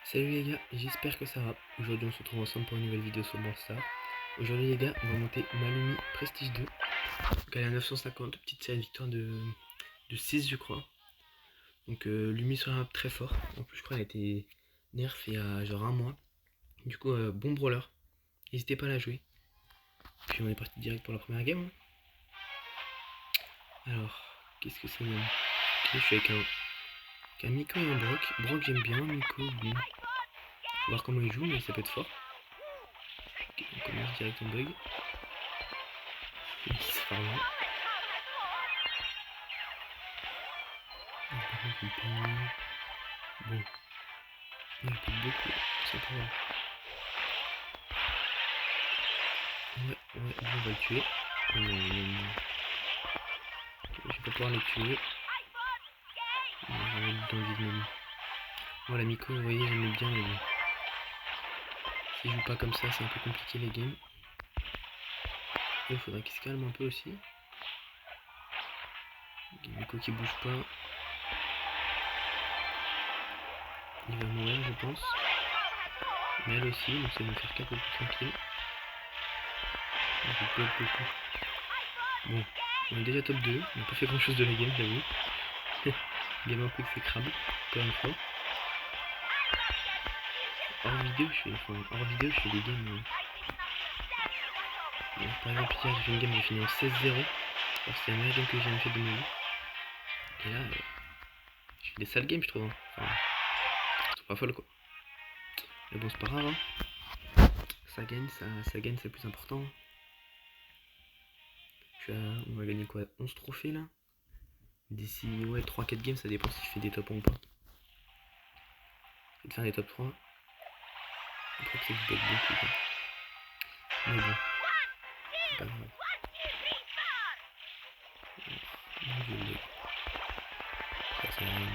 Salut les gars, j'espère que ça va. Aujourd'hui on se retrouve ensemble pour une nouvelle vidéo sur Brawl Stars. Aujourd'hui les gars, on va monter Malumi Prestige 2. Donc elle est à 950, petite série de victoire de 6 je crois. Donc Lumi sur un map très fort. En plus je crois qu'elle a été nerf il y a genre un mois. Du coup bon brawler. N'hésitez pas à la jouer. Puis on est parti direct pour la première game. Alors, qu'est-ce que ça donne? Ok, je suis avec un Miko et un Brock. Brock j'aime bien, Miko bon. Faut voir comment il joue mais ça peut être fort. Ok, on commence direct en bug. C'est pas vrai. Bon, il peut beaucoup, c'est pas grave. Ouais, bon, on va le tuer. Oh non, non, non. Je vais pas pouvoir le tuer. J'ai envie d'envie de même. Oh la Miko, vous voyez, j'aime bien, mais bon. S'il joue pas comme ça, c'est un peu compliqué les games. Il faudrait qu'il se calme un peu aussi. Miko qui bouge pas. Il va mourir, je pense. Mais elle aussi, donc ça va nous faire 4 plus tranquille. Bon, on est déjà top 2. On n'a pas fait grand chose de la game, j'avoue. Game un peu exécrable, encore une fois. Hors vidéo, je fais des games. Bon, par exemple, hier, j'ai fait une game, j'ai fini en 16-0. Alors, c'est la meilleure game que j'ai jamais fait de ma vie. Et là, je fais des sales games, je trouve. Enfin, c'est pas folle, quoi. Mais bon, c'est pas grave. Hein. Ça gagne, c'est le plus important. On va gagner quoi? 11 trophées, là? D'ici, ouais, 3-4 games, ça dépend si je fais des top 1 ou pas. Je vais faire des top 3. Après, c'est que je bug beaucoup, quoi. Mais bon, c'est pas grave. Mon dieu, ça sert à rien.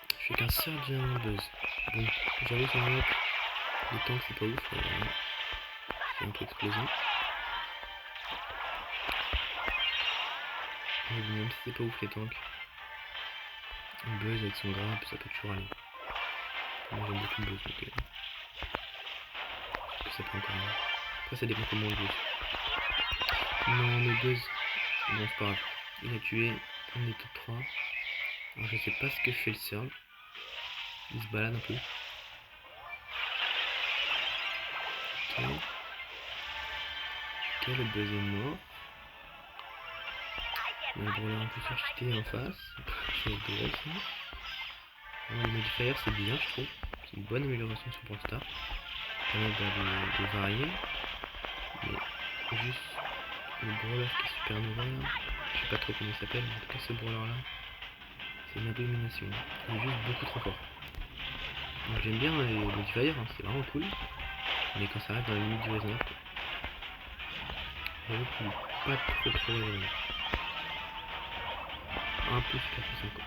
Je fais qu'un surge et un buzz. Bon, j'avoue, ça va. Les tanks, c'est pas ouf. C'est un peu explosé. Mais bon, même si c'est pas ouf les tanks, un buzz avec son grappe, ça peut toujours aller. Moi j'aime beaucoup le buzz, donc ça peut encore aller. Après ça dépend comment on buzz. Non, mais buzz, bon c'est pas grave. Il a tué, on est top 3. Alors je sais pas ce que fait le Surge. Il se balade un peu. Ok. Ok, le buzz est mort. On a le brawler un peu surcheaté en face. C'est drôle ça. Alors, le modifier c'est bien je trouve. C'est une bonne amélioration sur Brawl Stars. Ça permet de varier. Mais juste le brawler qui est super nouveau là. Je sais pas trop comment il s'appelle, mais en tout cas ce brawler là. C'est une abomination. Il est juste beaucoup trop fort. Donc j'aime bien les modifiers, hein, c'est vraiment cool. Mais quand ça arrive dans la limite du raisonnable, j'avoue qu'il est pas trop raisonnable. Un peu super puissant quoi.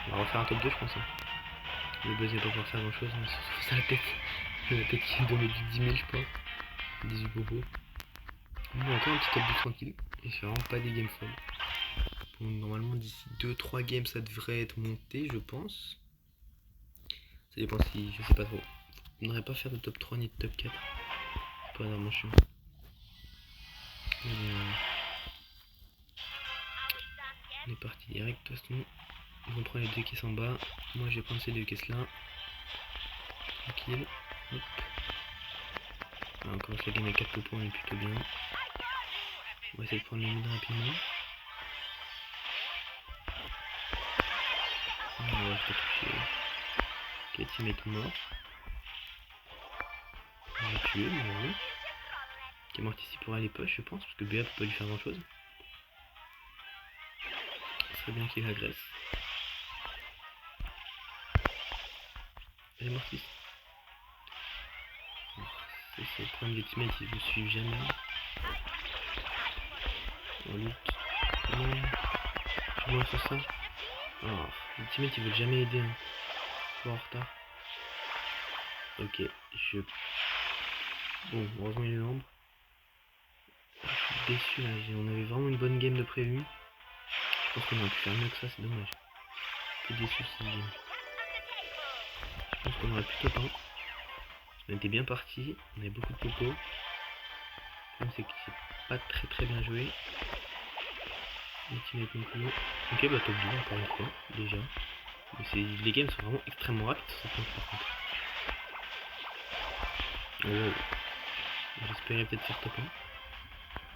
On va refaire un top 2 je pense. Hein. Le buzz va pas pouvoir faire grand chose, mais sauf ça la tête. La tête qui doit mettre du 10 000 je pense. 18 bobos. Bon encore un petit top 2 tranquille. Et je fais vraiment pas des games folles. Bon, normalement d'ici 2-3 games ça devrait être monté je pense. Ça dépend si, je sais pas trop. On n'aurait pas faire de top 3 ni de top 4. C'est pas vraiment chiant. On est parti direct de toute façon. Ils vont prendre les deux caisses en bas. Moi je vais prendre ces deux caisses là. Tranquille. Hop. Alors, on commence la game à 4 points, on est plutôt bien. On va essayer de prendre les mines rapidement. On va pas toucher. Ok, teammate mort. On va tuer, mais oui. Qui est mort ici pour aller push, je pense, parce que BA peut pas lui faire grand chose. Ce serait bien qu'il agresse. Elle est morte ici. C'est le problème des teammates, ils ne suivent jamais. On lutte. Non. Je vois sur ça. Oh, les teammates ils veulent jamais aider. Hein. Je suis en retard. Ok, bon, heureusement il est l'ombre. Je suis déçu là, on avait vraiment une bonne game de prévu. Je pense qu'on aurait pu faire mieux que ça, c'est dommage. Un peu déçu si... Je pense qu'on aurait pu top 1. On était bien parti, on avait beaucoup de popo. Le problème c'est que c'est pas très bien joué. Ultimate non plus. Ok, bah top 2 encore une fois, déjà. Les games sont vraiment extrêmement rapides sur cette map par contre. Oh, j'espérais peut-être faire top 1.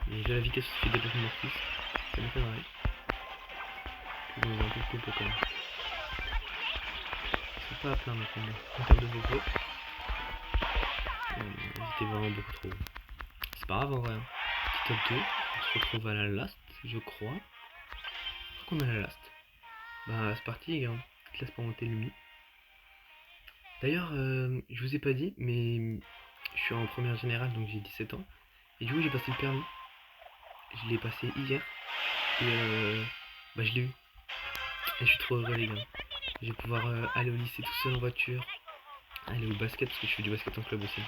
Mais vu la vitesse aussi de déplacement Mortis, ça m'étonnerait. Puis bon, on a un peu de popo quand même. C'est pas à plaindre le combat. En termes de popo, c'était vraiment beaucoup trop. C'est pas grave en vrai. Hein. Petit top 2, on se retrouve à la last, je crois. Je crois qu'on est à la last. Bah c'est parti les gars, je te laisse pour monter le mi. D'ailleurs, je vous ai pas dit, mais je suis en première générale donc j'ai 17 ans. Et du coup j'ai passé le permis. Je l'ai passé hier. Et bah je l'ai eu. Et je suis trop heureux les gars. Je vais pouvoir aller au lycée tout seul en voiture. Aller au basket parce que je fais du basket en club aussi.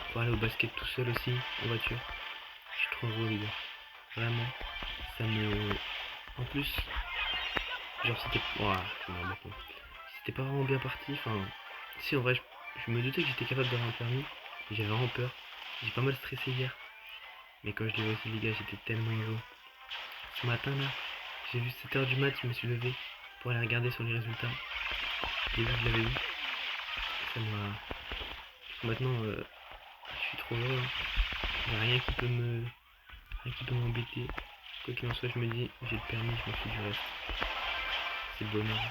Pouvoir aller au basket tout seul aussi en voiture. Je suis trop heureux les gars. Vraiment. Ça me... En plus... Genre c'était... Ouah, c'était pas vraiment bien parti. Enfin... Si en vrai je me doutais que j'étais capable d'avoir un permis. Mais j'avais vraiment peur. J'ai pas mal stressé hier. Mais quand je l'ai reçu les gars j'étais tellement heureux. Ce matin là, j'ai vu 7h du mat, je me suis levé pour aller regarder sur les résultats. J'ai vu que je l'avais eu. Ça m'a... Maintenant, je suis trop heureux. Il n'y a rien qui peut m'embêter. Quoi qu'il en soit, je me dis, j'ai le permis, je m'en fous du reste. C'est le bonheur.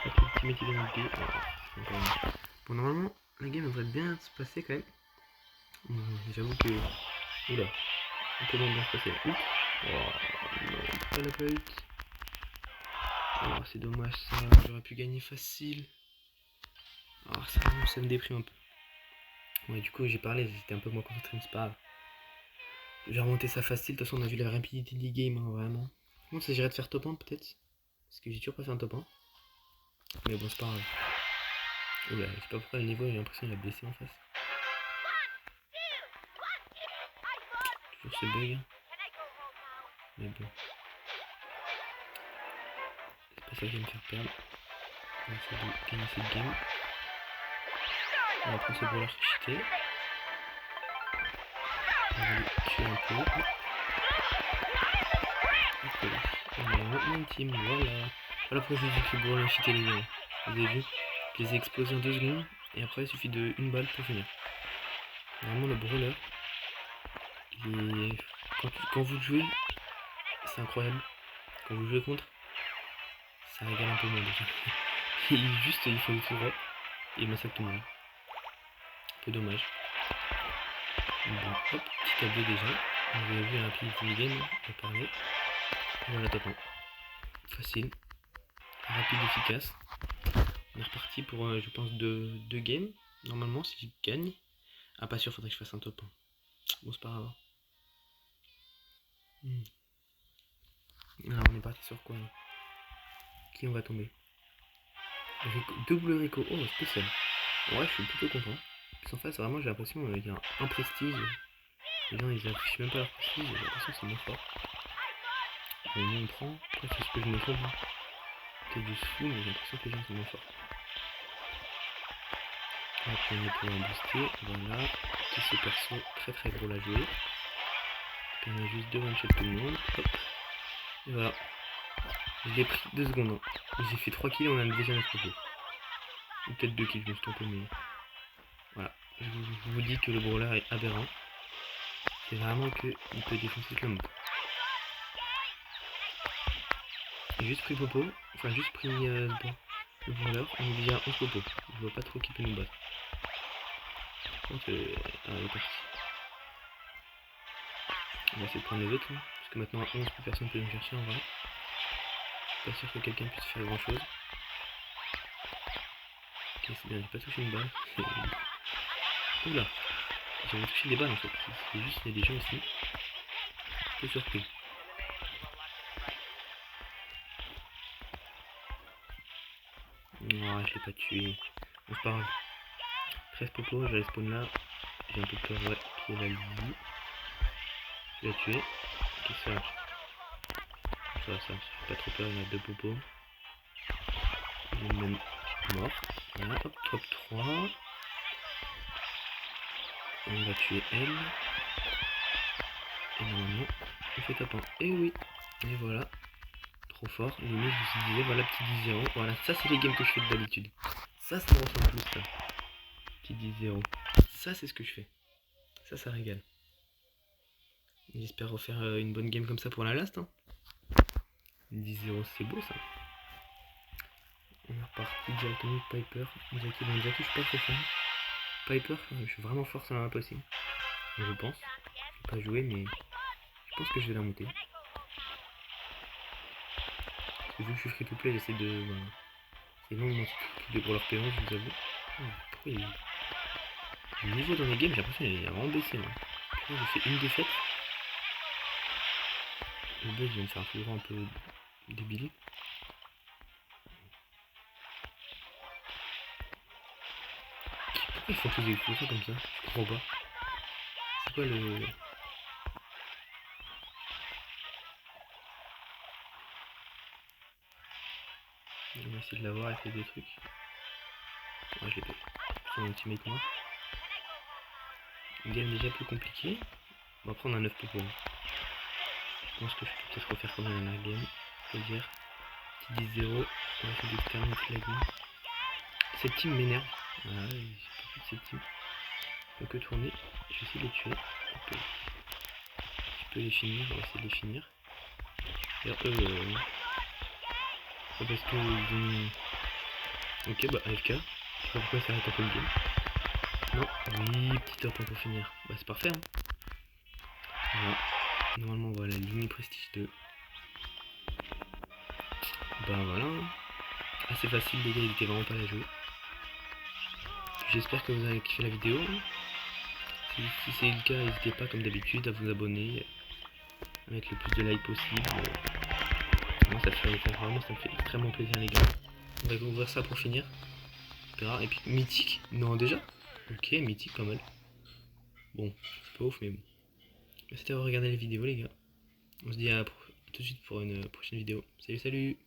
Avec le petit métier de monter. Bon, normalement, la game devrait bien se passer quand même. J'avoue que... Oula. Un peu moins bien se passer. Oups. Oh non, pourquoi elle a pas eu? Oh, c'est dommage ça. J'aurais pu gagner facile. Oh, ça me déprime un peu. Ouais, du coup, j'ai parlé, j'étais un peu moins concentré, mais c'est pas grave. J'ai remonté ça facile, de toute façon, on a vu la rapidité du game, hein, vraiment. Bon, ça j'irais de faire top 1 peut-être. Parce que j'ai toujours pas fait un top 1. Mais bon, c'est pas grave. Oula, je sais pas pourquoi le niveau, j'ai l'impression qu'il a baissé en face. Toujours ce bug. Mais bon. C'est pas ça qui va me faire perdre. On va essayer de gagner cette game. On va prendre ce brawler cheaté. On va le tuer un peu. Ok. On a maintenant une team, voilà. Voilà pourquoi je vous dis que le brawler cheaté les gars. Vous avez vu? Je les ai explosés en 2 secondes. Et après, il suffit de une balle pour finir. Vraiment, le brawler. Et quand vous le jouez, c'est incroyable. Quand vous jouez contre, ça régale un peu moins déjà. Il faut le tour et il massacre tout le monde. Un peu dommage. Bon, hop, petit tableau déjà. Vous avez vu un rapide game, on va parler. Voilà, top 1. Facile, rapide, efficace. On est reparti pour, je pense, 2 games. Normalement, si je gagne. Ah, pas sûr, faudrait que je fasse un top 1. Bon, c'est pas grave. Alors, on est parti sur quoi là? Qui on va tomber? Double Rico, oh spécial. Ouais, je suis plutôt content. Parce qu'en face, vraiment, j'ai l'impression qu'il y a un prestige. Les gens, ils affichent même pas leur prestige, j'ai l'impression que c'est moins fort. Bon, nous, on prend. Après, c'est ce que je me trompe. Hein. Peut-être juste fou, mais j'ai l'impression que les gens sont moins forts. Après, on est pour un booster. Voilà. Petit ce perso très drôle à jouer. Puis on a juste 2 one-shot tout le monde. Hop. Et voilà. Je l'ai pris 2 secondes. Hein. J'ai fait 3 kills, on a déjà notre jeu. Ou peut-être 2 kills, je me suis trompé, mais... Voilà. Je vous dis que le brawler est aberrant. C'est vraiment qu'il peut défoncer tout le monde. J'ai juste pris Popo. Enfin, juste pris le brawler. On est déjà 11 Popo. Je vois pas trop qui peut nous battre. Par contre, elle est partie. On va essayer de prendre les autres. Hein, parce que maintenant, 11, plus personne peut nous chercher en vrai. Pas sûr que quelqu'un puisse faire grand chose. Ok, c'est bien, j'ai pas touché une balle. Oula! J'avais touché des balles en fait. C'est juste, il y a des gens ici. Un peu surpris. Oh, je l'ai pas tué. Bon, c'est pas grave. 13 popos, je respawn là. J'ai un peu peur, ouais, qui est la vie. Tu l'as tué. Ok, ça marche. Ça fait pas trop peur, il y a deux popos. Il est même mort. Voilà, hop, top 3. On va tuer elle. Et normalement, on fait top 1. Et oui. Et voilà. Trop fort. Limite, je vous disais, voilà, petit 10-0. Voilà, ça c'est les games que je fais d'habitude. Ça me ressemble plus, ça. Petit 10-0. Ça, c'est ce que je fais. Ça régale. J'espère refaire une bonne game comme ça pour la last. Hein. 10-0, c'est beau ça. On est reparti directement de Piper. Jackie, bon, Jackie, je suis pas trop fan. Piper, je suis vraiment fort sur la map aussi. Je pense. Je vais pas jouer, mais je pense que je vais la monter. Parce que vu que je suis free to play, j'essaie de. Voilà. C'est long de monter pour leur paiement, je vous avoue. Pourquoi le niveau dans les games, j'ai l'impression qu'il a vraiment baissé là. J'ai fait une défaite. Le buzz vient de faire un tour un peu débile. Pourquoi ils font tous des explosions comme ça? Je comprends pas. C'est quoi le. On va essayer de l'avoir, elle fait des trucs. Ouais, je l'ai fait. Son ultimate moi. Une game déjà plus compliquée. On va prendre un 9 popo. Je pense que je peux peut-être refaire comme la game. C'est-à-dire, petit 10-0, on va essayer d'exterminer toute la game. Cette team m'énerve. Voilà, j'ai pas plus de cette team. Je peux que tourner. Je vais essayer de les tuer. Je peux les finir, on va essayer de les finir. D'ailleurs, parce que ils ont. Ok, bah AFK. Je sais pas pourquoi ça arrête un peu le game. Non, oui, petit top 1 pour finir. Bah c'est parfait. Hein. Voilà. Normalement, voilà, ligne prestige 2. Bah voilà. Assez facile, les gars, il était vraiment pas la jouer. J'espère que vous avez kiffé la vidéo. Si c'est le cas, n'hésitez pas, comme d'habitude, à vous abonner, à mettre le plus de likes possible. Moi, vraiment, ça me fait extrêmement plaisir, les gars. On va ouvrir ça pour finir. Et puis, mythique. Non, déjà. Ok, mythique, pas mal. Bon, c'est pas ouf, mais bon. Merci d'avoir regardé la vidéo, les gars. On se dit à tout de suite pour une prochaine vidéo. Salut, salut!